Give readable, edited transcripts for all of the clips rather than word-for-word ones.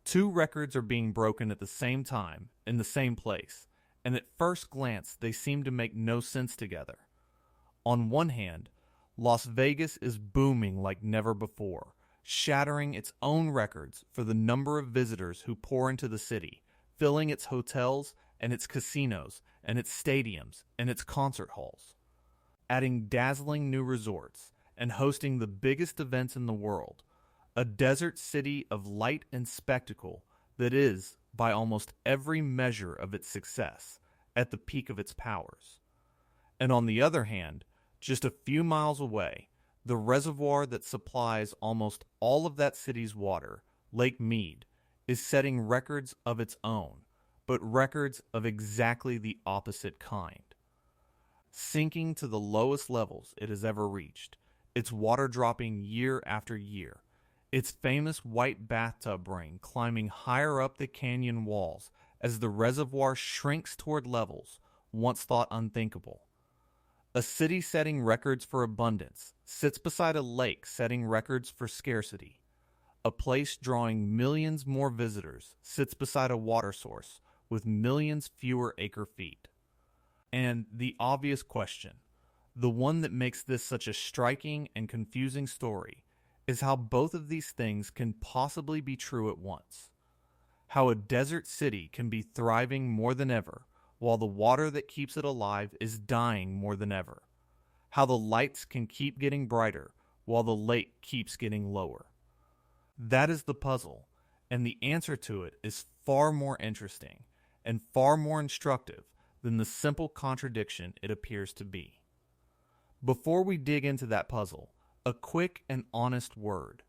Two records are being broken at the same time, in the same place, and at first glance they seem to make no sense together. On one hand, Las Vegas is booming like never before, shattering its own records for the number of visitors who pour into the city, filling its hotels and its casinos and its stadiums and its concert halls, adding dazzling new resorts and hosting the biggest events in the world, a desert city of light and spectacle that is, by almost every measure of its success, at the peak of its powers. And on the other hand, just a few miles away, the reservoir that supplies almost all of that city's water, Lake Mead, is setting records of its own, but records of exactly the opposite kind. Sinking to the lowest levels it has ever reached, its water dropping year after year, its famous white bathtub ring climbing higher up the canyon walls as the reservoir shrinks toward levels once thought unthinkable. A city setting records for abundance sits beside a lake setting records for scarcity. A place drawing millions more visitors sits beside a water source with millions fewer acre-feet. And the obvious question, the one that makes this such a striking and confusing story, is how both of these things can possibly be true at once. How a desert city can be thriving more than ever, while the water that keeps it alive is dying more than ever. How the lights can keep getting brighter, while the lake keeps getting lower. That is the puzzle, and the answer to it is far more interesting and far more instructive than the simple contradiction it appears to be. Before we dig into that puzzle, a quick and honest word,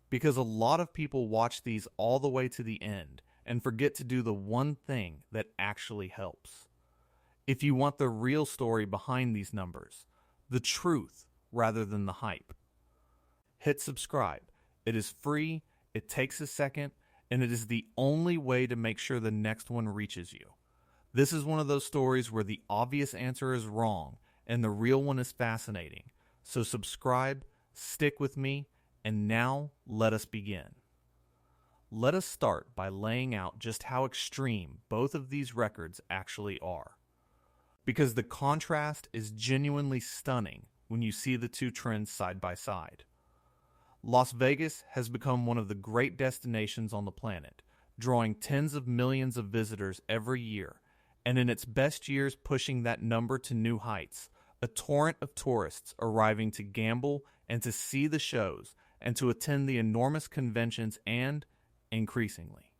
because a lot of people watch these all the way to the end and forget to do the one thing that actually helps. If you want the real story behind these numbers, the truth rather than the hype, hit subscribe. It is free, it takes a second, and it is the only way to make sure the next one reaches you. This is one of those stories where the obvious answer is wrong and the real one is fascinating. So subscribe, stick with me, and now let us begin. Let us start by laying out just how extreme both of these records actually are. Because the contrast is genuinely stunning when you see the two trends side by side. Las Vegas has become one of the great destinations on the planet, drawing tens of millions of visitors every year, and in its best years pushing that number to new heights, a torrent of tourists arriving to gamble and to see the shows and to attend the enormous conventions and, increasingly,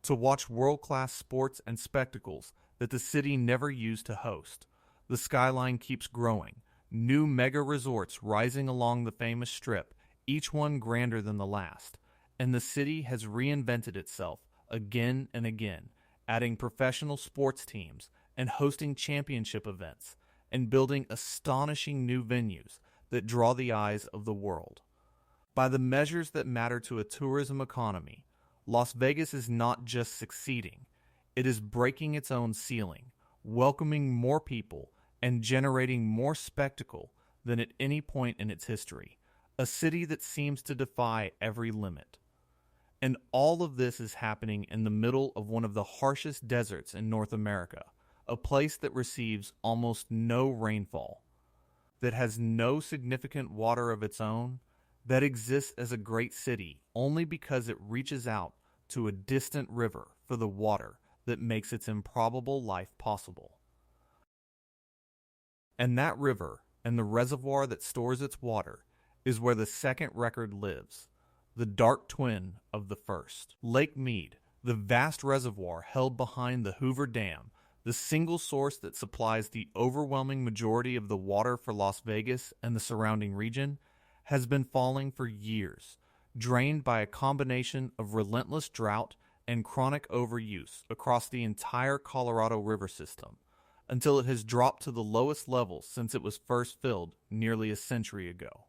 to watch world-class sports and spectacles that the city never used to host. The skyline keeps growing, new mega resorts rising along the famous strip, each one grander than the last, and the city has reinvented itself again and again, adding professional sports teams and hosting championship events and building astonishing new venues that draw the eyes of the world. By the measures that matter to a tourism economy, Las Vegas is not just succeeding, it is breaking its own ceiling, welcoming more people and generating more spectacle than at any point in its history, a city that seems to defy every limit. And all of this is happening in the middle of one of the harshest deserts in North America, a place that receives almost no rainfall, that has no significant water of its own, that exists as a great city only because it reaches out to a distant river for the water that makes its improbable life possible. And that river and the reservoir that stores its water is where the second record lives, the dark twin of the first. Lake Mead, the vast reservoir held behind the Hoover Dam, the single source that supplies the overwhelming majority of the water for Las Vegas and the surrounding region, has been falling for years, drained by a combination of relentless drought and chronic overuse across the entire Colorado River system, until it has dropped to the lowest levels since it was first filled nearly a century ago.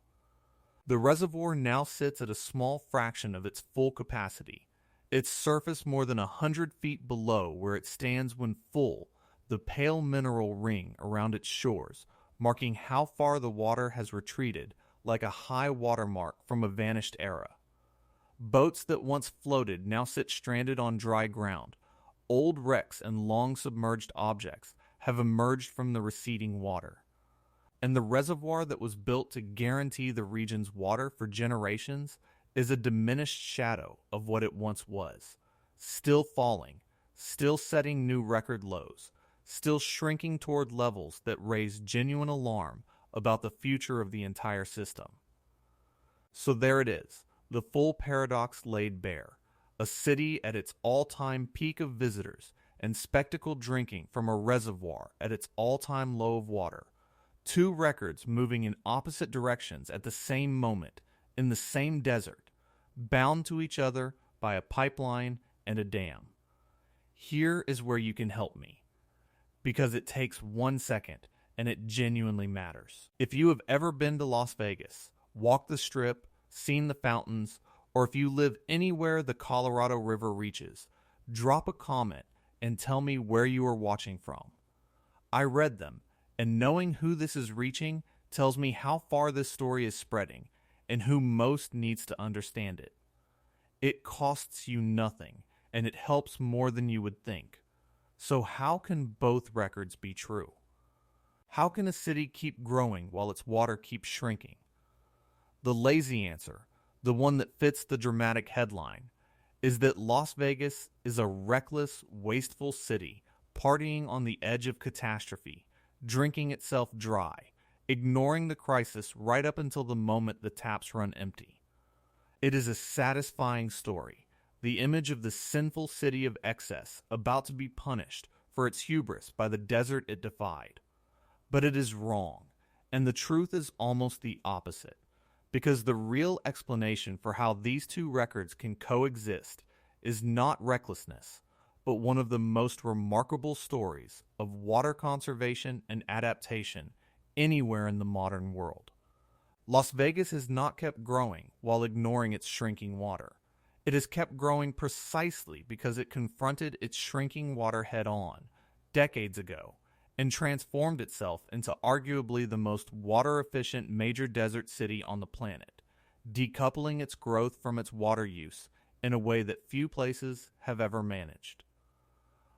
The reservoir now sits at a small fraction of its full capacity, its surface more than 100 feet below where it stands when full, the pale mineral ring around its shores, marking how far the water has retreated like a high water mark from a vanished era. Boats that once floated now sit stranded on dry ground. Old wrecks and long submerged objects have emerged from the receding water. And the reservoir that was built to guarantee the region's water for generations is a diminished shadow of what it once was, still falling, still setting new record lows, still shrinking toward levels that raise genuine alarm about the future of the entire system. So there it is, the full paradox laid bare, a city at its all-time peak of visitors and spectacle drinking from a reservoir at its all-time low of water. Two records moving in opposite directions at the same moment, in the same desert, bound to each other by a pipeline and a dam. Here is where you can help me, because it takes 1 second and it genuinely matters. If you have ever been to Las Vegas, walked the Strip, seen the fountains, or if you live anywhere the Colorado River reaches, drop a comment and tell me where you are watching from. I read them, and knowing who this is reaching tells me how far this story is spreading and who most needs to understand it. It costs you nothing, and it helps more than you would think. So how can both records be true? How can a city keep growing while its water keeps shrinking? The lazy answer, the one that fits the dramatic headline, is that Las Vegas is a reckless, wasteful city partying on the edge of catastrophe, drinking itself dry, ignoring the crisis right up until the moment the taps run empty. It is a satisfying story, the image of the sinful city of excess about to be punished for its hubris by the desert it defied. But it is wrong, and the truth is almost the opposite, because the real explanation for how these two records can coexist is not recklessness, but one of the most remarkable stories of water conservation and adaptation anywhere in the modern world. Las Vegas has not kept growing while ignoring its shrinking water. It has kept growing precisely because it confronted its shrinking water head-on, decades ago, and transformed itself into arguably the most water-efficient major desert city on the planet, decoupling its growth from its water use in a way that few places have ever managed.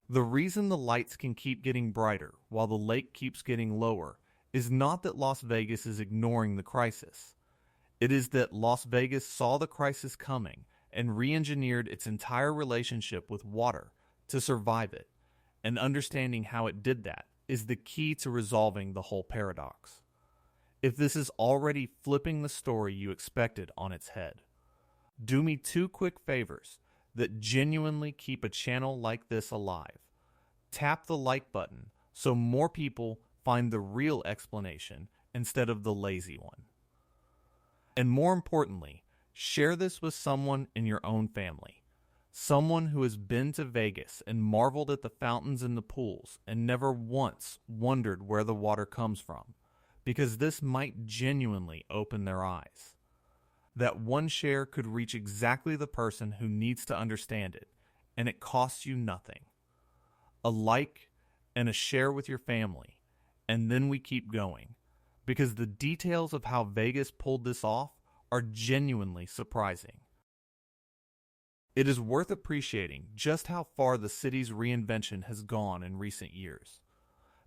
The reason the lights can keep getting brighter while the lake keeps getting lower is not that Las Vegas is ignoring the crisis. It is that Las Vegas saw the crisis coming and re-engineered its entire relationship with water to survive it, and understanding how it did that is the key to resolving the whole paradox. If this is already flipping the story you expected on its head, do me two quick favors that genuinely keep a channel like this alive. Tap the like button so more people find the real explanation instead of the lazy one. And more importantly, share this with someone in your own family. Someone who has been to Vegas and marveled at the fountains and the pools and never once wondered where the water comes from, because this might genuinely open their eyes. That one share could reach exactly the person who needs to understand it, and it costs you nothing. A like and a share with your family, and then we keep going, because the details of how Vegas pulled this off are genuinely surprising. It is worth appreciating just how far the city's reinvention has gone in recent years,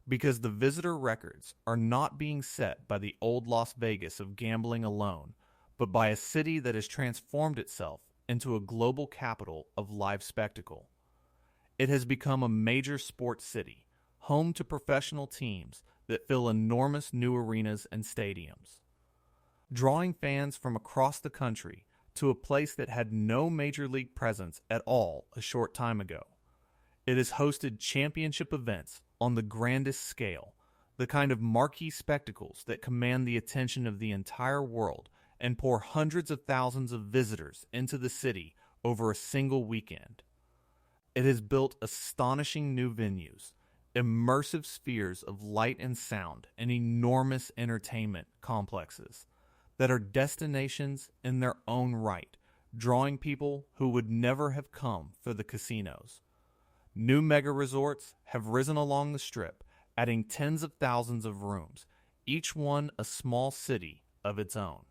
because the visitor records are not being set by the old Las Vegas of gambling alone, but by a city that has transformed itself into a global capital of live spectacle. It has become a major sports city, home to professional teams that fill enormous new arenas and stadiums, drawing fans from across the country to a place that had no major league presence at all a short time ago. It has hosted championship events on the grandest scale, the kind of marquee spectacles that command the attention of the entire world and pour hundreds of thousands of visitors into the city over a single weekend. It has built astonishing new venues, immersive spheres of light and sound, and enormous entertainment complexes that are destinations in their own right, drawing people who would never have come for the casinos. New mega resorts have risen along the Strip, adding tens of thousands of rooms, each one a small city of its own.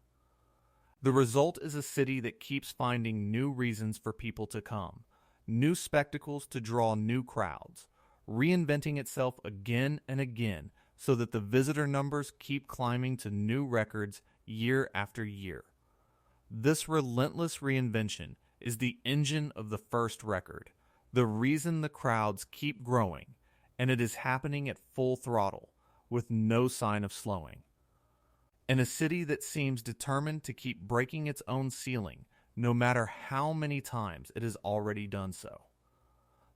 The result is a city that keeps finding new reasons for people to come, new spectacles to draw new crowds, reinventing itself again and again so that the visitor numbers keep climbing to new records year after year. This relentless reinvention is the engine of the first record, the reason the crowds keep growing, and it is happening at full throttle, with no sign of slowing. In a city that seems determined to keep breaking its own ceiling, no matter how many times it has already done so.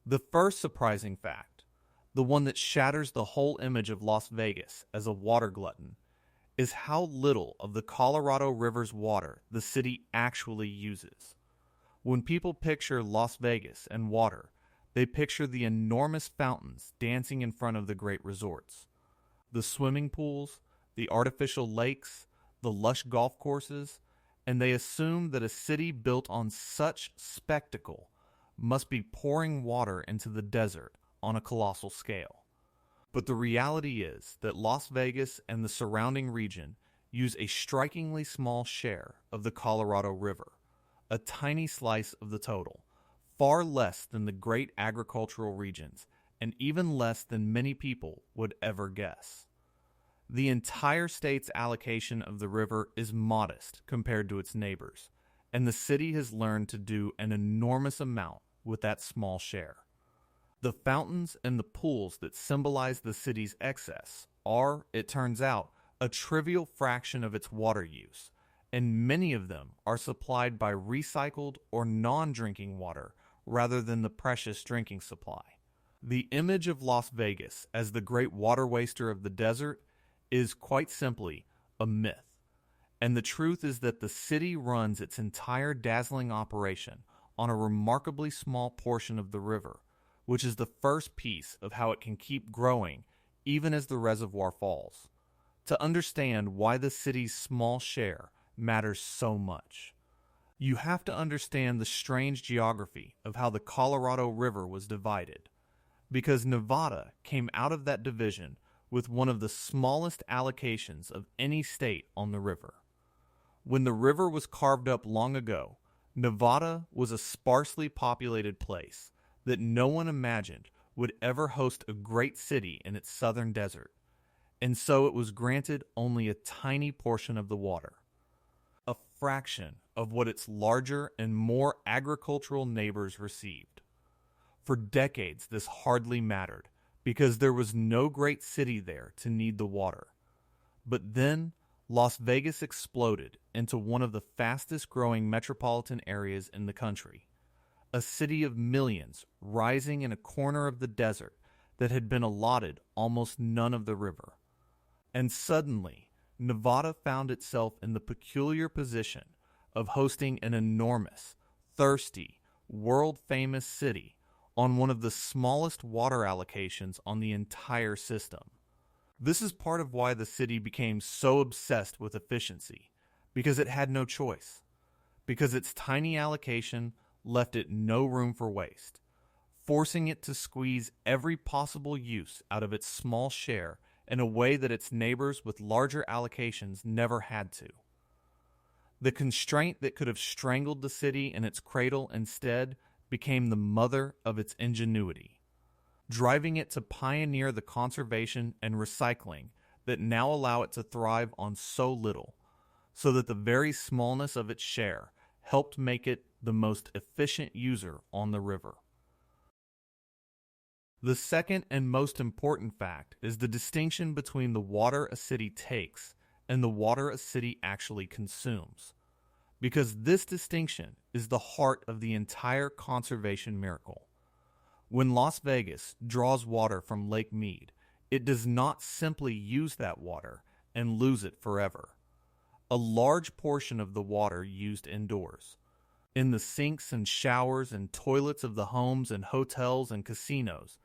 The first surprising fact, the one that shatters the whole image of Las Vegas as a water glutton, is how little of the Colorado River's water the city actually uses. When people picture Las Vegas and water, they picture the enormous fountains dancing in front of the great resorts. The swimming pools, the artificial lakes, the lush golf courses, and they assume that a city built on such spectacle must be pouring water into the desert on a colossal scale. But the reality is that Las Vegas and the surrounding region use a strikingly small share of the Colorado River, a tiny slice of the total, far less than the great agricultural regions, and even less than many people would ever guess. The entire state's allocation of the river is modest compared to its neighbors, and the city has learned to do an enormous amount with that small share. The fountains and the pools that symbolize the city's excess are, it turns out, a trivial fraction of its water use, and many of them are supplied by recycled or non-drinking water rather than the precious drinking supply. The image of Las Vegas as the great water waster of the desert is quite simply a myth. And the truth is that the city runs its entire dazzling operation on a remarkably small portion of the river, which is the first piece of how it can keep growing even as the reservoir falls. To understand why the city's small share matters so much, you have to understand the strange geography of how the Colorado River was divided, because Nevada came out of that division with one of the smallest allocations of any state on the river. When the river was carved up long ago, Nevada was a sparsely populated place that no one imagined would ever host a great city in its southern desert, and so it was granted only a tiny portion of the water, a fraction of what its larger and more agricultural neighbors received. For decades, this hardly mattered, because there was no great city there to need the water. But then, Las Vegas exploded into one of the fastest growing metropolitan areas in the country, a city of millions rising in a corner of the desert that had been allotted almost none of the river. And suddenly, Nevada found itself in the peculiar position of hosting an enormous, thirsty, world-famous city on one of the smallest water allocations on the entire system. This is part of why the city became so obsessed with efficiency, because it had no choice, because its tiny allocation left it no room for waste, forcing it to squeeze every possible use out of its small share in a way that its neighbors with larger allocations never had to. The constraint that could have strangled the city in its cradle instead became the mother of its ingenuity, driving it to pioneer the conservation and recycling that now allow it to thrive on so little, so that the very smallness of its share helped make it the most efficient user on the river. The second and most important fact is the distinction between the water a city takes and the water a city actually consumes, because this distinction is the heart of the entire conservation miracle. When Las Vegas draws water from Lake Mead, it does not simply use that water and lose it forever. A large portion of the water used indoors, in the sinks and showers and toilets of the homes and hotels and casinos,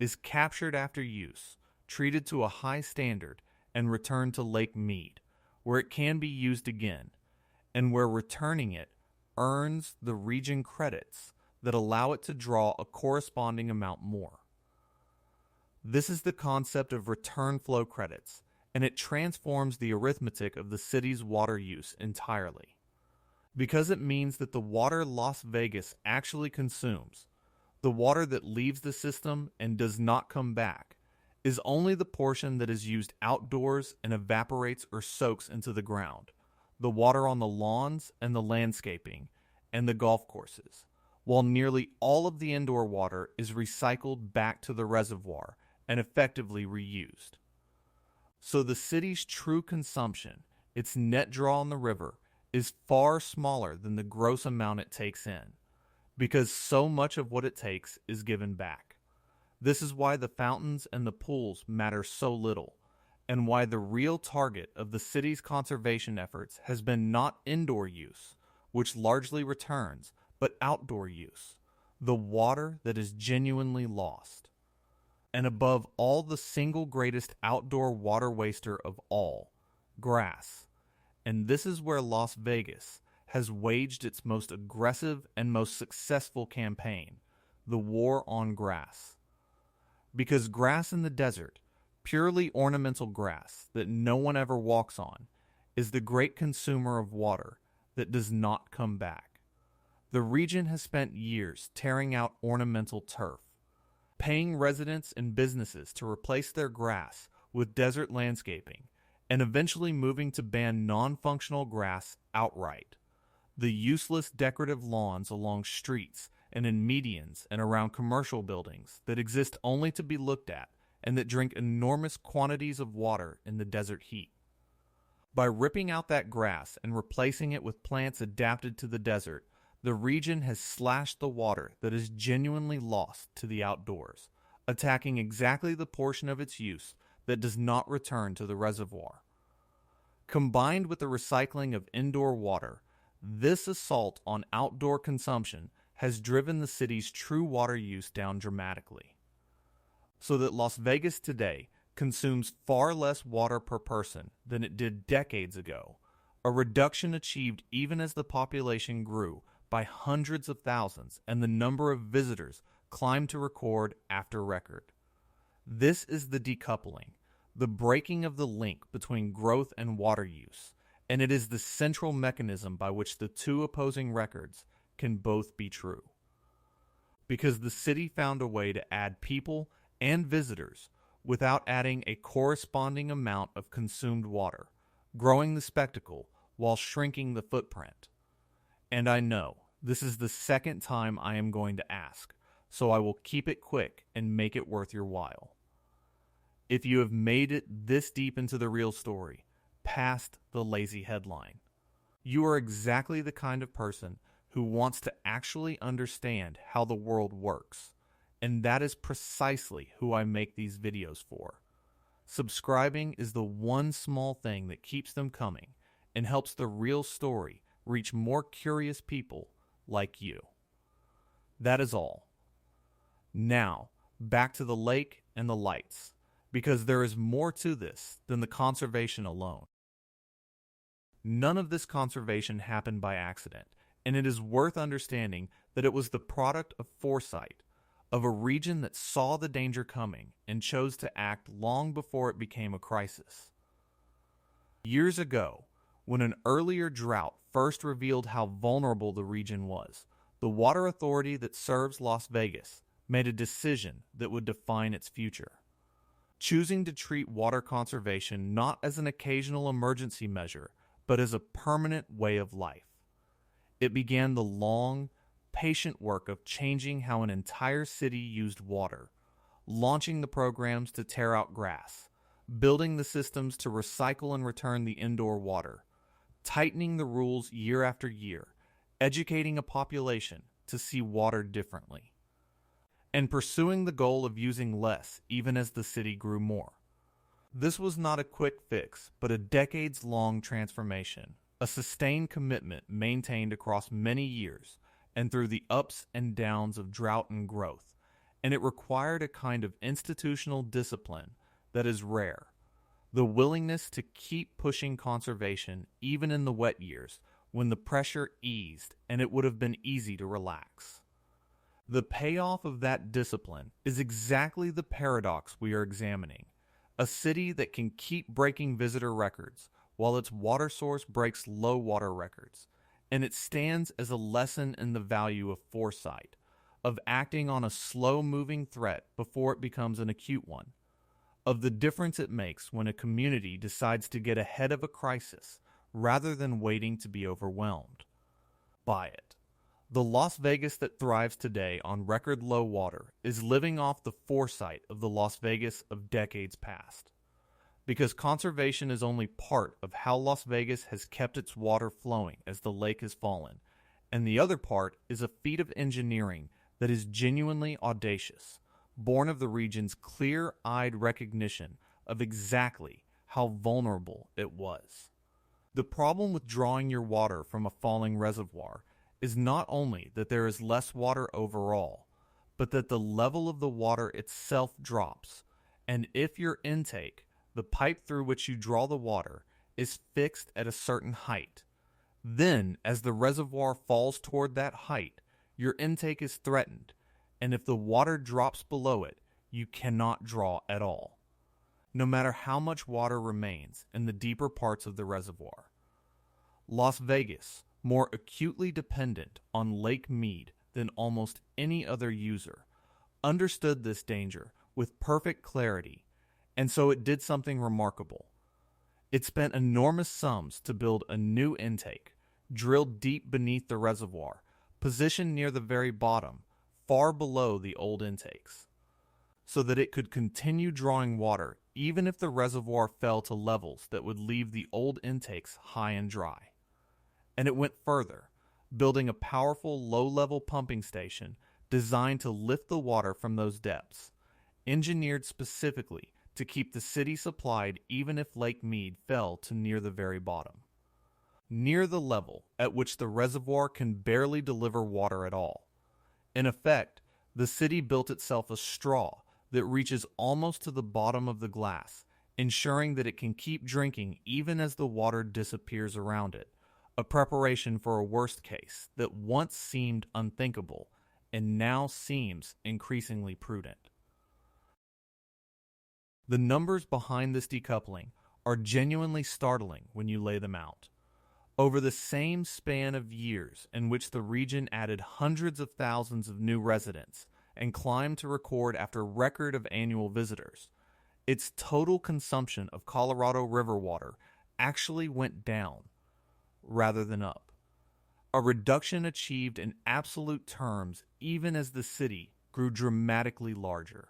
is captured after use, treated to a high standard, and returned to Lake Mead, where it can be used again, and where returning it earns the region credits that allow it to draw a corresponding amount more. This is the concept of return flow credits, and it transforms the arithmetic of the city's water use entirely. Because it means that the water Las Vegas actually consumes, the water that leaves the system and does not come back, is only the portion that is used outdoors and evaporates or soaks into the ground, the water on the lawns and the landscaping, and the golf courses, while nearly all of the indoor water is recycled back to the reservoir and effectively reused. So the city's true consumption, its net draw on the river, is far smaller than the gross amount it takes in, because so much of what it takes is given back. This is why the fountains and the pools matter so little, and why the real target of the city's conservation efforts has been not indoor use, which largely returns, but outdoor use, the water that is genuinely lost. And above all, the single greatest outdoor water waster of all, grass. And this is where Las Vegas has waged its most aggressive and most successful campaign, the war on grass. Because grass in the desert, purely ornamental grass that no one ever walks on, is the great consumer of water that does not come back. The region has spent years tearing out ornamental turf, paying residents and businesses to replace their grass with desert landscaping, and eventually moving to ban non-functional grass outright. The useless decorative lawns along streets and in medians and around commercial buildings that exist only to be looked at and that drink enormous quantities of water in the desert heat. By ripping out that grass and replacing it with plants adapted to the desert, the region has slashed the water that is genuinely lost to the outdoors, attacking exactly the portion of its use that does not return to the reservoir. Combined with the recycling of indoor water, this assault on outdoor consumption has driven the city's true water use down dramatically. So that Las Vegas today consumes far less water per person than it did decades ago, a reduction achieved even as the population grew by hundreds of thousands and the number of visitors climbed to record after record. This is the decoupling, the breaking of the link between growth and water use, and it is the central mechanism by which the two opposing records can both be true. Because the city found a way to add people and visitors without adding a corresponding amount of consumed water, growing the spectacle while shrinking the footprint. And I know this is the second time I am going to ask, so I will keep it quick and make it worth your while. If you have made it this deep into the real story, past the lazy headline, you are exactly the kind of person who wants to actually understand how the world works, and that is precisely who I make these videos for. Subscribing is the one small thing that keeps them coming and helps the real story reach more curious people like you. That is all. Now, back to the lake and the lights, because there is more to this than the conservation alone. None of this conservation happened by accident, and it is worth understanding that it was the product of foresight, of a region that saw the danger coming and chose to act long before it became a crisis. Years ago, when an earlier drought first revealed how vulnerable the region was, the water authority that serves Las Vegas made a decision that would define its future, choosing to treat water conservation not as an occasional emergency measure, but as a permanent way of life. It began the long, patient work of changing how an entire city used water, launching the programs to tear out grass, building the systems to recycle and return the indoor water, tightening the rules year after year, educating a population to see water differently, and pursuing the goal of using less even as the city grew more. This was not a quick fix, but a decades-long transformation, a sustained commitment maintained across many years and through the ups and downs of drought and growth, and it required a kind of institutional discipline that is rare, the willingness to keep pushing conservation even in the wet years when the pressure eased and it would have been easy to relax. The payoff of that discipline is exactly the paradox we are examining, a city that can keep breaking visitor records while its water source breaks low water records, and it stands as a lesson in the value of foresight, of acting on a slow-moving threat before it becomes an acute one, of the difference it makes when a community decides to get ahead of a crisis rather than waiting to be overwhelmed by it. The Las Vegas that thrives today on record low water is living off the foresight of the Las Vegas of decades past. Because conservation is only part of how Las Vegas has kept its water flowing as the lake has fallen, and the other part is a feat of engineering that is genuinely audacious, born of the region's clear-eyed recognition of exactly how vulnerable it was. The problem with drawing your water from a falling reservoir is not only that there is less water overall, but that the level of the water itself drops, and if your intake, the pipe through which you draw the water, is fixed at a certain height, then as the reservoir falls toward that height, your intake is threatened, and if the water drops below it, you cannot draw at all, no matter how much water remains in the deeper parts of the reservoir. Las Vegas, more acutely dependent on Lake Mead than almost any other user, understood this danger with perfect clarity, and so it did something remarkable. It spent enormous sums to build a new intake, drilled deep beneath the reservoir, positioned near the very bottom, far below the old intakes, so that it could continue drawing water even if the reservoir fell to levels that would leave the old intakes high and dry. And it went further, building a powerful low-level pumping station designed to lift the water from those depths, engineered specifically to keep the city supplied even if Lake Mead fell to near the very bottom, near the level at which the reservoir can barely deliver water at all. In effect, the city built itself a straw that reaches almost to the bottom of the glass, ensuring that it can keep drinking even as the water disappears around it, a preparation for a worst case that once seemed unthinkable and now seems increasingly prudent. The numbers behind this decoupling are genuinely startling when you lay them out. Over the same span of years in which the region added hundreds of thousands of new residents and climbed to record after record of annual visitors, its total consumption of Colorado River water actually went down rather than up. A reduction achieved in absolute terms even as the city grew dramatically larger.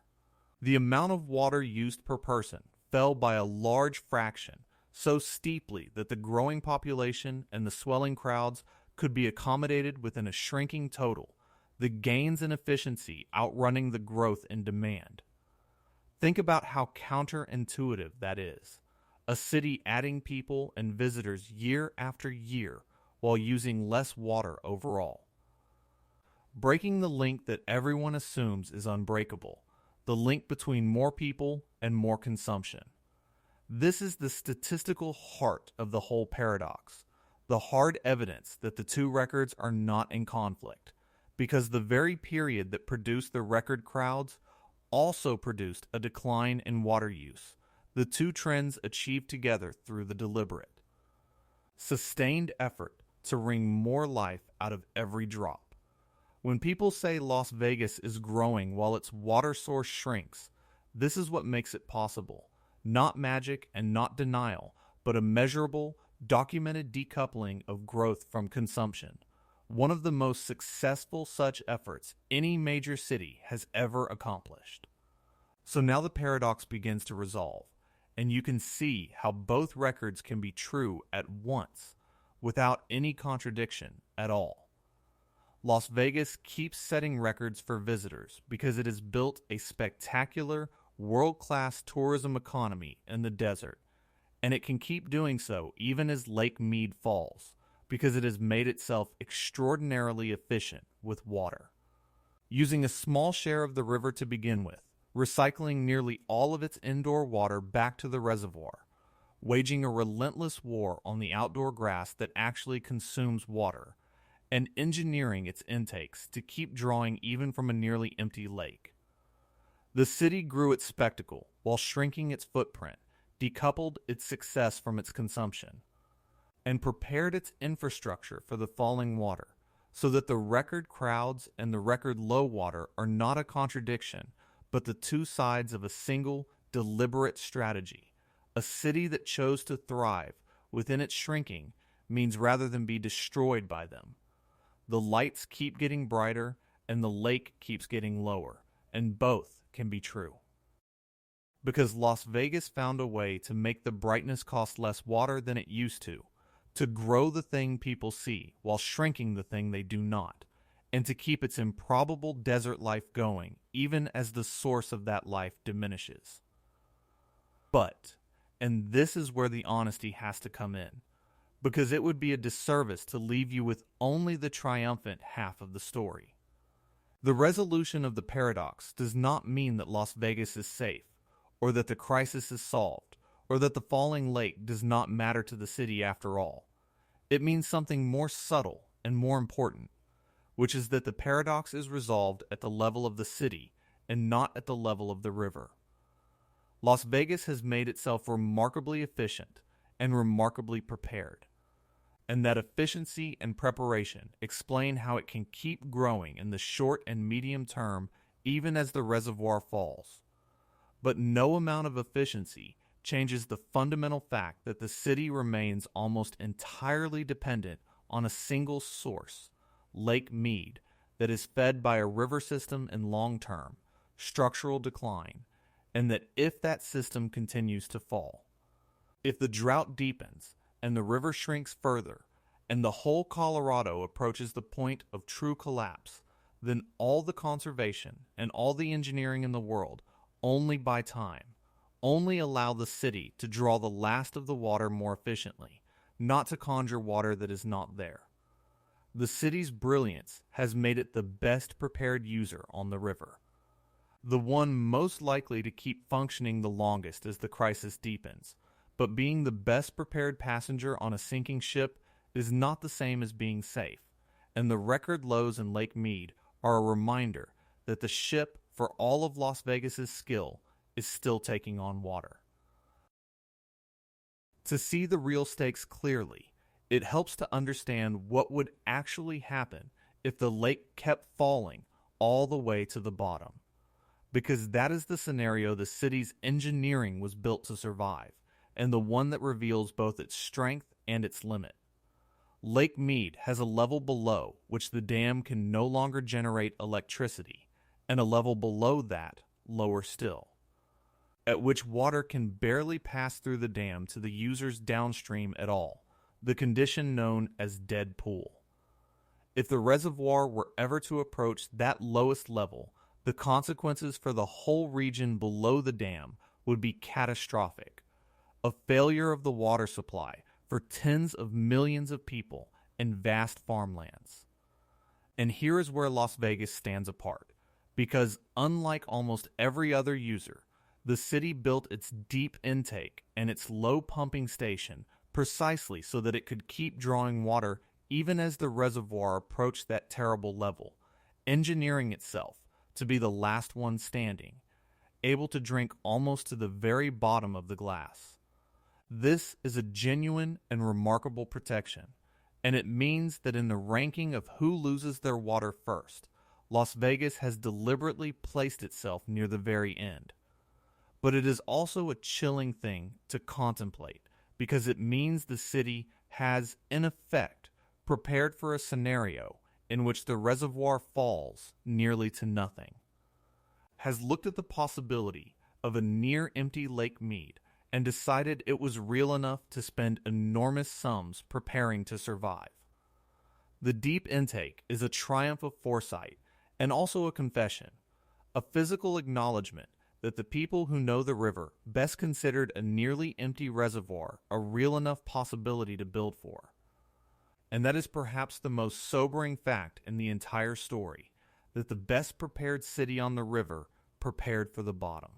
The amount of water used per person fell by a large fraction, so steeply that the growing population and the swelling crowds could be accommodated within a shrinking total, the gains in efficiency outrunning the growth in demand. Think about how counterintuitive that is. A city adding people and visitors year after year while using less water overall. Breaking the link that everyone assumes is unbreakable, the link between more people and more consumption. This is the statistical heart of the whole paradox, the hard evidence that the two records are not in conflict, because the very period that produced the record crowds also produced a decline in water use, the two trends achieved together through the deliberate, sustained effort to wring more life out of every drop. When people say Las Vegas is growing while its water source shrinks, this is what makes it possible. Not magic and not denial, but a measurable, documented decoupling of growth from consumption. One of the most successful such efforts any major city has ever accomplished. So now the paradox begins to resolve, and you can see how both records can be true at once, without any contradiction at all. Las Vegas keeps setting records for visitors because it has built a spectacular, world-class tourism economy in the desert, and it can keep doing so even as Lake Mead falls, because it has made itself extraordinarily efficient with water. Using a small share of the river to begin with, recycling nearly all of its indoor water back to the reservoir, waging a relentless war on the outdoor grass that actually consumes water, and engineering its intakes to keep drawing even from a nearly empty lake. The city grew its spectacle while shrinking its footprint, decoupled its success from its consumption. and prepared its infrastructure for the falling water, so that the record crowds and the record low water are not a contradiction, but the two sides of a single, deliberate strategy. A city that chose to thrive within its shrinking means rather than be destroyed by them. The lights keep getting brighter and the lake keeps getting lower, and both can be true. Because Las Vegas found a way to make the brightness cost less water than it used to grow the thing people see while shrinking the thing they do not, and to keep its improbable desert life going even as the source of that life diminishes. But, and this is where the honesty has to come in, because it would be a disservice to leave you with only the triumphant half of the story. The resolution of the paradox does not mean that Las Vegas is safe, or that the crisis is solved, or that the falling lake does not matter to the city after all. It means something more subtle and more important, which is that the paradox is resolved at the level of the city and not at the level of the river. Las Vegas has made itself remarkably efficient and remarkably prepared, and that efficiency and preparation explain how it can keep growing in the short and medium term even as the reservoir falls. But no amount of efficiency changes the fundamental fact that the city remains almost entirely dependent on a single source, Lake Mead, that is fed by a river system in long-term, structural decline, and that if that system continues to fall, if the drought deepens and the river shrinks further, and the whole Colorado approaches the point of true collapse, then all the conservation and all the engineering in the world only buy time, only allow the city to draw the last of the water more efficiently, not to conjure water that is not there. The city's brilliance has made it the best prepared user on the river, the one most likely to keep functioning the longest as the crisis deepens, but being the best prepared passenger on a sinking ship is not the same as being safe, and the record lows in Lake Mead are a reminder that the ship, for all of Las Vegas's skill, is still taking on water. To see the real stakes clearly, it helps to understand what would actually happen if the lake kept falling all the way to the bottom, because that is the scenario the city's engineering was built to survive, and the one that reveals both its strength and its limit. Lake Mead has a level below which the dam can no longer generate electricity, and a level below that, lower still, at which water can barely pass through the dam to the users downstream at all, the condition known as dead pool. If the reservoir were ever to approach that lowest level, the consequences for the whole region below the dam would be catastrophic. A failure of the water supply for tens of millions of people and vast farmlands. And here is where Las Vegas stands apart, because unlike almost every other user, the city built its deep intake and its low pumping station precisely so that it could keep drawing water even as the reservoir approached that terrible level, engineering itself to be the last one standing, able to drink almost to the very bottom of the glass. This is a genuine and remarkable protection, and it means that in the ranking of who loses their water first, Las Vegas has deliberately placed itself near the very end. But it is also a chilling thing to contemplate, because it means the city has, in effect, prepared for a scenario in which the reservoir falls nearly to nothing, has looked at the possibility of a near-empty Lake Mead and decided it was real enough to spend enormous sums preparing to survive. The deep intake is a triumph of foresight and also a confession, a physical acknowledgement that the people who know the river best considered a nearly empty reservoir a real enough possibility to build for. And that is perhaps the most sobering fact in the entire story, that the best prepared city on the river prepared for the bottom.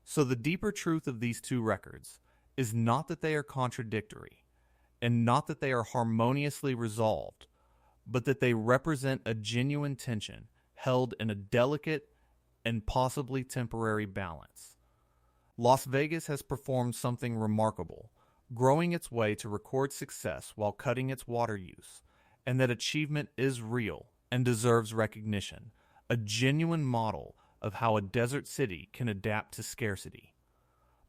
So the deeper truth of these two records is not that they are contradictory, and not that they are harmoniously resolved, but that they represent a genuine tension held in a delicate and possibly temporary balance. Las Vegas has performed something remarkable, growing its way to record success while cutting its water use, and that achievement is real and deserves recognition, a genuine model of how a desert city can adapt to scarcity.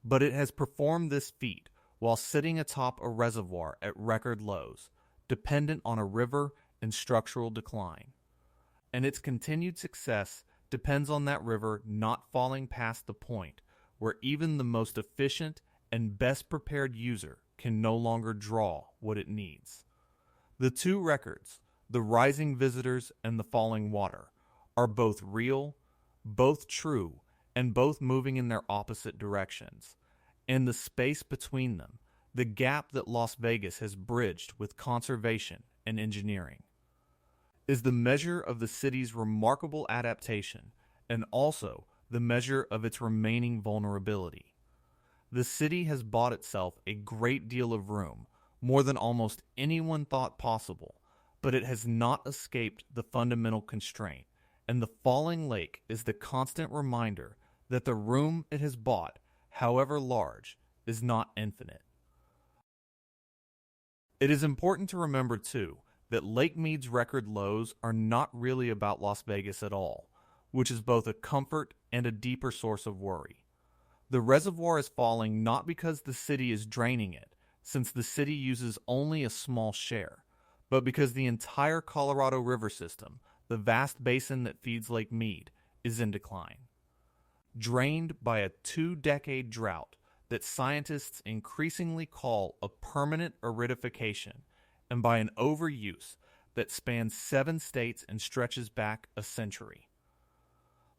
But it has performed this feat while sitting atop a reservoir at record lows, dependent on a river in structural decline. And its continued success depends on that river not falling past the point where even the most efficient and best prepared user can no longer draw what it needs. The two records, the rising visitors and the falling water, are both real, both true, and both moving in their opposite directions. And the space between them, the gap that Las Vegas has bridged with conservation and engineering, is the measure of the city's remarkable adaptation and also the measure of its remaining vulnerability. The city has bought itself a great deal of room, more than almost anyone thought possible, but it has not escaped the fundamental constraint, and the falling lake is the constant reminder that the room it has bought, however large, is not infinite. It is important to remember, too, that Lake Mead's record lows are not really about Las Vegas at all, which is both a comfort and a deeper source of worry. The reservoir is falling not because the city is draining it, since the city uses only a small share, but because the entire Colorado River system, the vast basin that feeds Lake Mead, is in decline. Drained by a 2-decade drought that scientists increasingly call a permanent aridification, and by an overuse that spans 7 states and stretches back a century.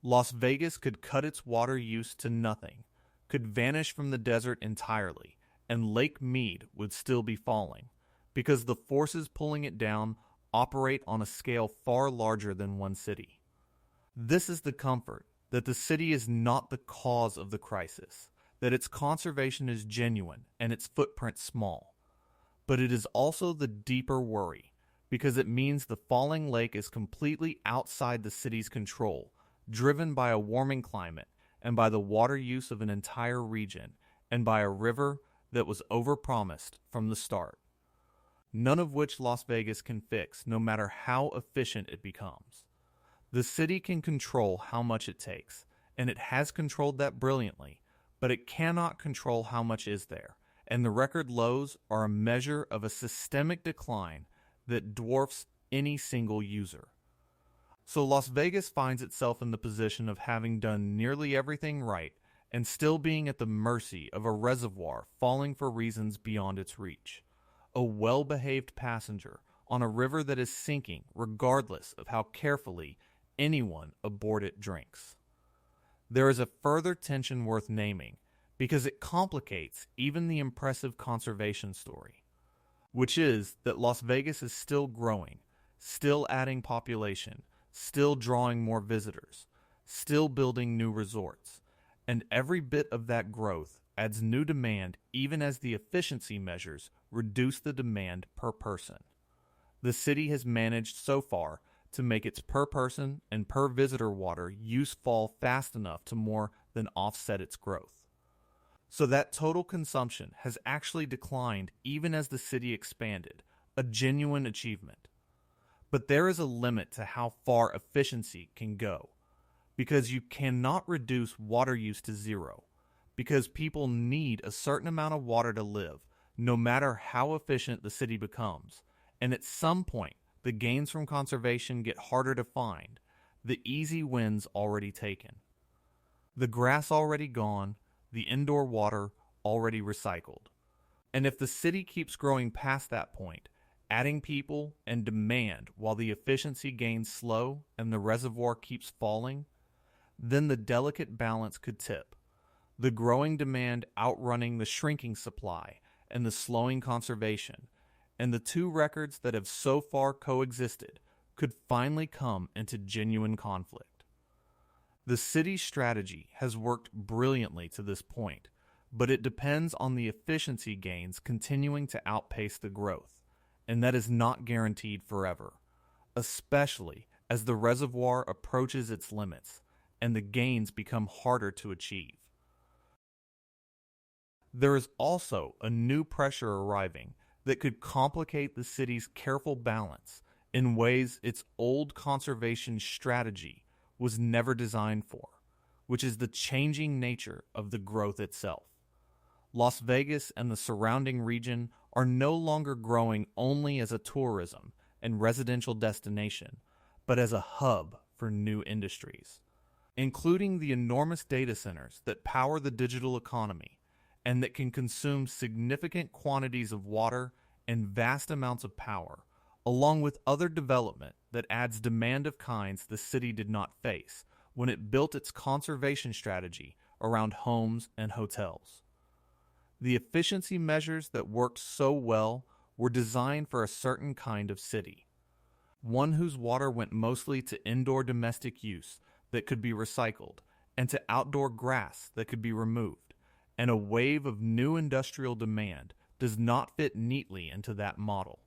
Las Vegas could cut its water use to nothing, could vanish from the desert entirely, and Lake Mead would still be falling, because the forces pulling it down operate on a scale far larger than one city. This is the comfort that the city is not the cause of the crisis, that its conservation is genuine and its footprint small. But it is also the deeper worry, because it means the falling lake is completely outside the city's control, driven by a warming climate and by the water use of an entire region, and by a river that was overpromised from the start. None of which Las Vegas can fix, no matter how efficient it becomes. The city can control how much it takes, and it has controlled that brilliantly, but it cannot control how much is there, and the record lows are a measure of a systemic decline that dwarfs any single user. So Las Vegas finds itself in the position of having done nearly everything right and still being at the mercy of a reservoir falling for reasons beyond its reach. A well-behaved passenger on a river that is sinking regardless of how carefully anyone aboard it drinks. There is a further tension worth naming because it complicates even the impressive conservation story, which is that Las Vegas is still growing, still adding population, still drawing more visitors, still building new resorts, and every bit of that growth adds new demand even as the efficiency measures reduce the demand per person. The city has managed so far to make its per person and per visitor water use fall fast enough to more than offset its growth. So that total consumption has actually declined even as the city expanded, a genuine achievement. But there is a limit to how far efficiency can go, because you cannot reduce water use to zero, because people need a certain amount of water to live, no matter how efficient the city becomes, and at some point, the gains from conservation get harder to find, the easy wins already taken. The grass already gone, the indoor water already recycled. And if the city keeps growing past that point, adding people and demand while the efficiency gains slow and the reservoir keeps falling, then the delicate balance could tip, the growing demand outrunning the shrinking supply and the slowing conservation, and the two records that have so far coexisted could finally come into genuine conflict. The city's strategy has worked brilliantly to this point, but it depends on the efficiency gains continuing to outpace the growth, and that is not guaranteed forever, especially as the reservoir approaches its limits and the gains become harder to achieve. There is also a new pressure arriving that could complicate the city's careful balance in ways its old conservation strategy was never designed for, which is the changing nature of the growth itself. Las Vegas and the surrounding region are no longer growing only as a tourism and residential destination, but as a hub for new industries, including the enormous data centers that power the digital economy and that can consume significant quantities of water and vast amounts of power, along with other development that adds demand of kinds the city did not face when it built its conservation strategy around homes and hotels. The efficiency measures that worked so well were designed for a certain kind of city, one whose water went mostly to indoor domestic use that could be recycled and to outdoor grass that could be removed, and a wave of new industrial demand does not fit neatly into that model.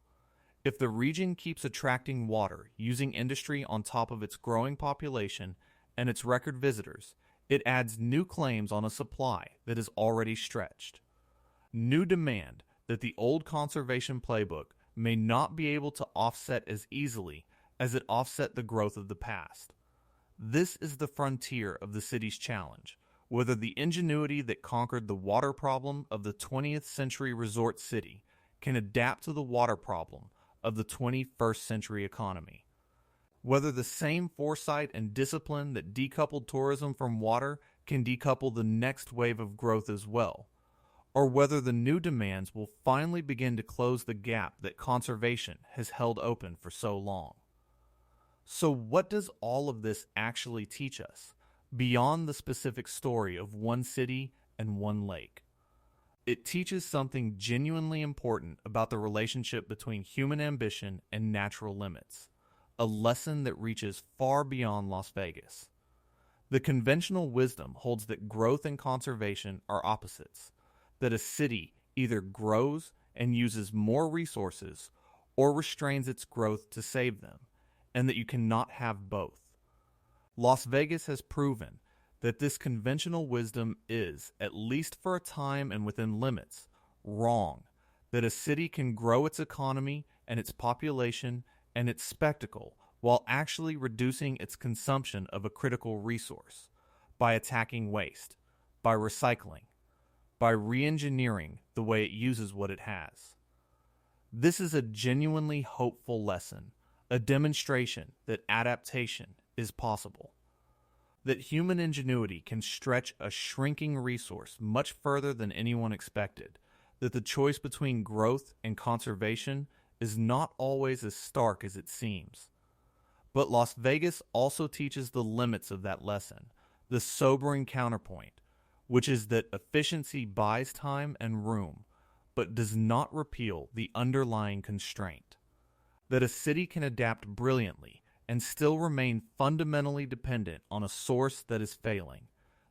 If the region keeps attracting water using industry on top of its growing population and its record visitors, it adds new claims on a supply that is already stretched. New demand that the old conservation playbook may not be able to offset as easily as it offset the growth of the past. This is the frontier of the city's challenge, whether the ingenuity that conquered the water problem of the 20th century resort city can adapt to the water problem of the 21st century economy. Whether the same foresight and discipline that decoupled tourism from water can decouple the next wave of growth as well, or whether the new demands will finally begin to close the gap that conservation has held open for so long. So what does all of this actually teach us, beyond the specific story of one city and one lake? It teaches something genuinely important about the relationship between human ambition and natural limits, a lesson that reaches far beyond Las Vegas. The conventional wisdom holds that growth and conservation are opposites, that a city either grows and uses more resources or restrains its growth to save them, and that you cannot have both. Las Vegas has proven that this conventional wisdom is, at least for a time and within limits, wrong, that a city can grow its economy and its population and its spectacle while actually reducing its consumption of a critical resource by attacking waste, by recycling, by re-engineering the way it uses what it has. This is a genuinely hopeful lesson, a demonstration that adaptation is possible, that human ingenuity can stretch a shrinking resource much further than anyone expected, that the choice between growth and conservation is not always as stark as it seems. But Las Vegas also teaches the limits of that lesson, the sobering counterpoint, which is that efficiency buys time and room, but does not repeal the underlying constraint. That a city can adapt brilliantly and still remain fundamentally dependent on a source that is failing.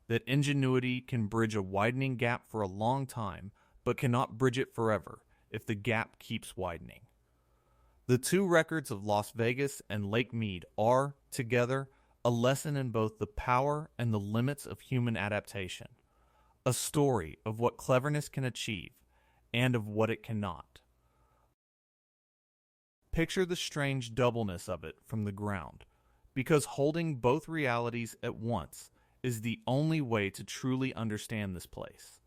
That ingenuity can bridge a widening gap for a long time, but cannot bridge it forever if the gap keeps widening. The two records of Las Vegas and Lake Mead are, together, a lesson in both the power and the limits of human adaptation, a story of what cleverness can achieve and of what it cannot. Picture the strange doubleness of it from the ground, because holding both realities at once is the only way to truly understand this place.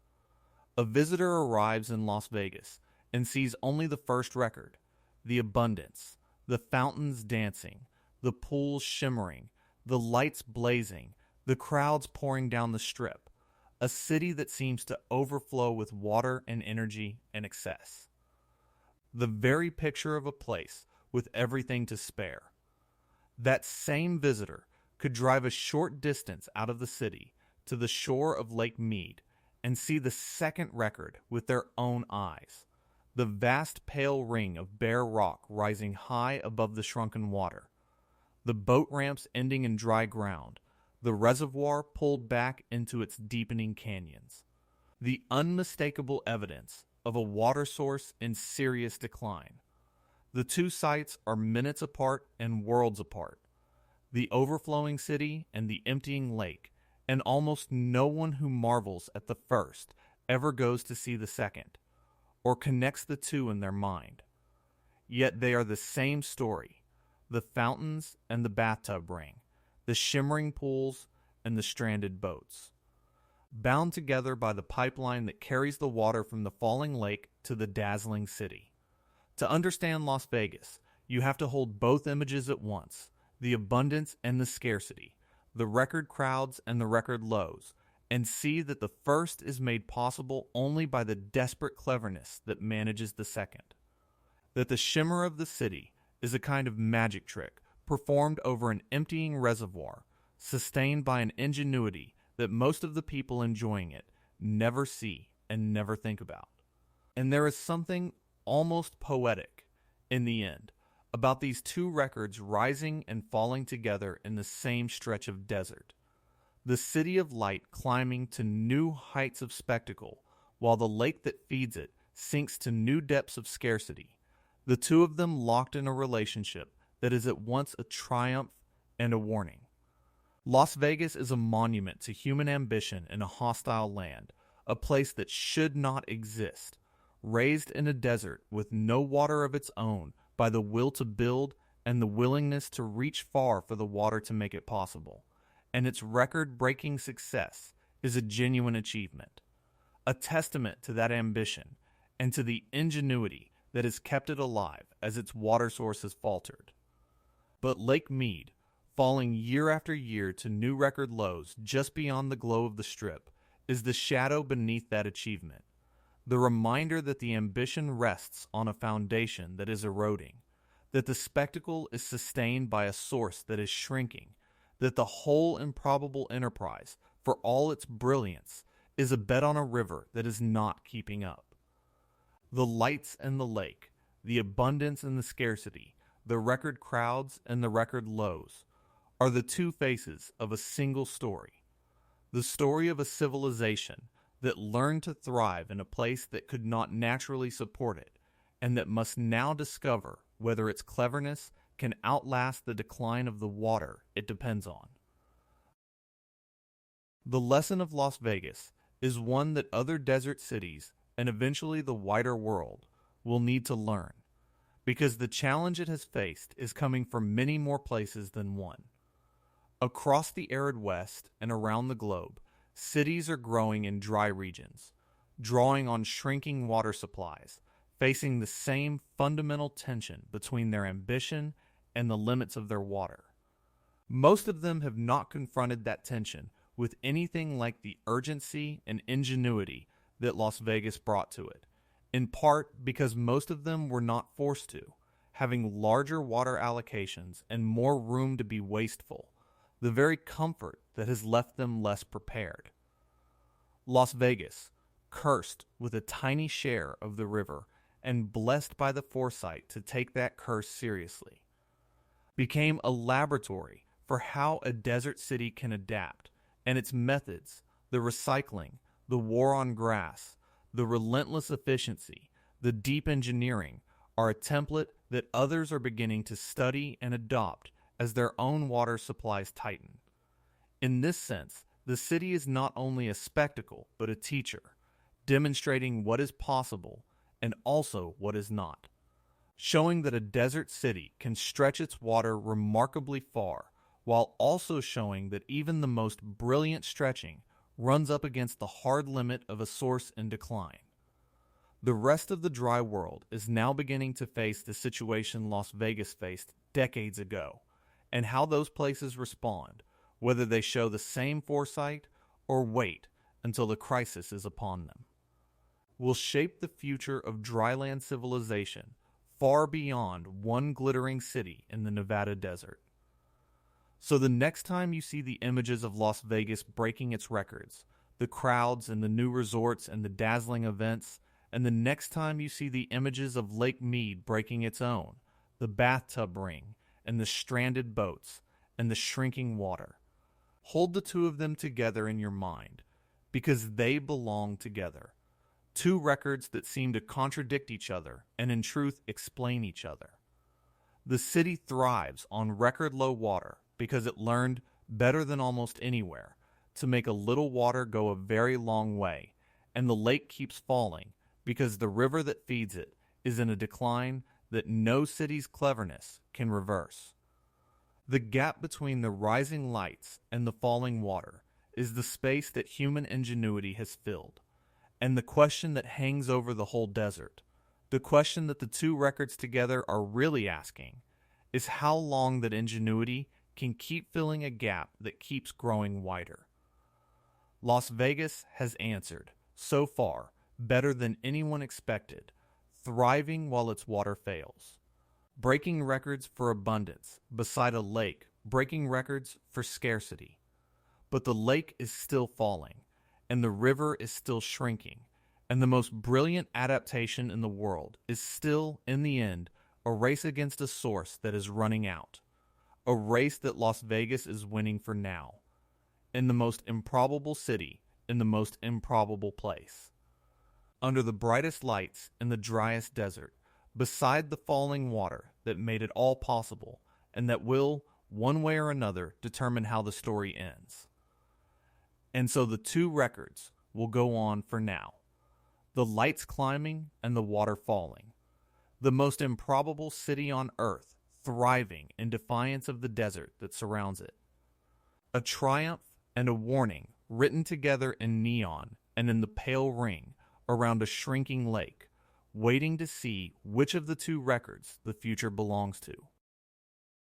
A visitor arrives in Las Vegas and sees only the first record, the abundance, the fountains dancing, the pools shimmering, the lights blazing, the crowds pouring down the strip, a city that seems to overflow with water and energy and excess. The very picture of a place with everything to spare. That same visitor could drive a short distance out of the city to the shore of Lake Mead and see the second record with their own eyes, the vast pale ring of bare rock rising high above the shrunken water, the boat ramps ending in dry ground, the reservoir pulled back into its deepening canyons, the unmistakable evidence of a water source in serious decline. The two sites are minutes apart and worlds apart, the overflowing city and the emptying lake, and almost no one who marvels at the first ever goes to see the second, or connects the two in their mind. Yet they are the same story: the fountains and the bathtub ring, the shimmering pools and the stranded boats, bound together by the pipeline that carries the water from the falling lake to the dazzling city. To understand Las Vegas, you have to hold both images at once: the abundance and the scarcity, the record crowds and the record lows, and see that the first is made possible only by the desperate cleverness that manages the second. That the shimmer of the city is a kind of magic trick performed over an emptying reservoir, sustained by an ingenuity that most of the people enjoying it never see and never think about. And there is something almost poetic, in the end, about these two records rising and falling together in the same stretch of desert. The city of light climbing to new heights of spectacle, while the lake that feeds it sinks to new depths of scarcity. The two of them locked in a relationship that is at once a triumph and a warning. Las Vegas is a monument to human ambition in a hostile land, a place that should not exist, raised in a desert with no water of its own by the will to build and the willingness to reach far for the water to make it possible. And its record-breaking success is a genuine achievement, a testament to that ambition and to the ingenuity that has kept it alive as its water source has faltered. But Lake Mead, falling year after year to new record lows just beyond the glow of the Strip, is the shadow beneath that achievement, the reminder that the ambition rests on a foundation that is eroding, that the spectacle is sustained by a source that is shrinking, that the whole improbable enterprise, for all its brilliance, is a bet on a river that is not keeping up. The lights and the lake, the abundance and the scarcity, the record crowds and the record lows, are the two faces of a single story. The story of a civilization that learned to thrive in a place that could not naturally support it, and that must now discover whether its cleverness can outlast the decline of the water it depends on. The lesson of Las Vegas is one that other desert cities, and eventually the wider world, will need to learn, because the challenge it has faced is coming from many more places than one. Across the arid West and around the globe, cities are growing in dry regions, drawing on shrinking water supplies, facing the same fundamental tension between their ambition and the limits of their water. Most of them have not confronted that tension with anything like the urgency and ingenuity that Las Vegas brought to it, in part because most of them were not forced to, having larger water allocations and more room to be wasteful, the very comfort that has left them less prepared. Las Vegas, cursed with a tiny share of the river and blessed by the foresight to take that curse seriously, became a laboratory for how a desert city can adapt, and its methods, the recycling, the war on grass, the relentless efficiency, the deep engineering, are a template that others are beginning to study and adopt as their own water supplies tighten. In this sense, the city is not only a spectacle, but a teacher, demonstrating what is possible and also what is not, showing that a desert city can stretch its water remarkably far, while also showing that even the most brilliant stretching runs up against the hard limit of a source in decline. The rest of the dry world is now beginning to face the situation Las Vegas faced decades ago, and how those places respond, whether they show the same foresight or wait until the crisis is upon them, will shape the future of dryland civilization far beyond one glittering city in the Nevada desert. So the next time you see the images of Las Vegas breaking its records, the crowds and the new resorts and the dazzling events, and the next time you see the images of Lake Mead breaking its own, the bathtub ring and the stranded boats and the shrinking water, hold the two of them together in your mind, because they belong together. Two records that seem to contradict each other and in truth explain each other. The city thrives on record low water because it learned, better than almost anywhere, to make a little water go a very long way, and the lake keeps falling because the river that feeds it is in a decline that no city's cleverness can reverse. The gap between the rising lights and the falling water is the space that human ingenuity has filled, and the question that hangs over the whole desert, the question that the two records together are really asking, is how long that ingenuity can keep filling a gap that keeps growing wider. Las Vegas has answered, so far, better than anyone expected, thriving while its water fails. Breaking records for abundance beside a lake, breaking records for scarcity. But the lake is still falling, and the river is still shrinking, and the most brilliant adaptation in the world is still, in the end, a race against a source that is running out. A race that Las Vegas is winning for now. In the most improbable city, in the most improbable place. Under the brightest lights in the driest desert, beside the falling water that made it all possible, and that will, one way or another, determine how the story ends. And so the two records will go on for now. The lights climbing and the water falling. The most improbable city on earth thriving in defiance of the desert that surrounds it. A triumph and a warning written together in neon and in the pale ring around a shrinking lake, waiting to see which of the two records the future belongs to.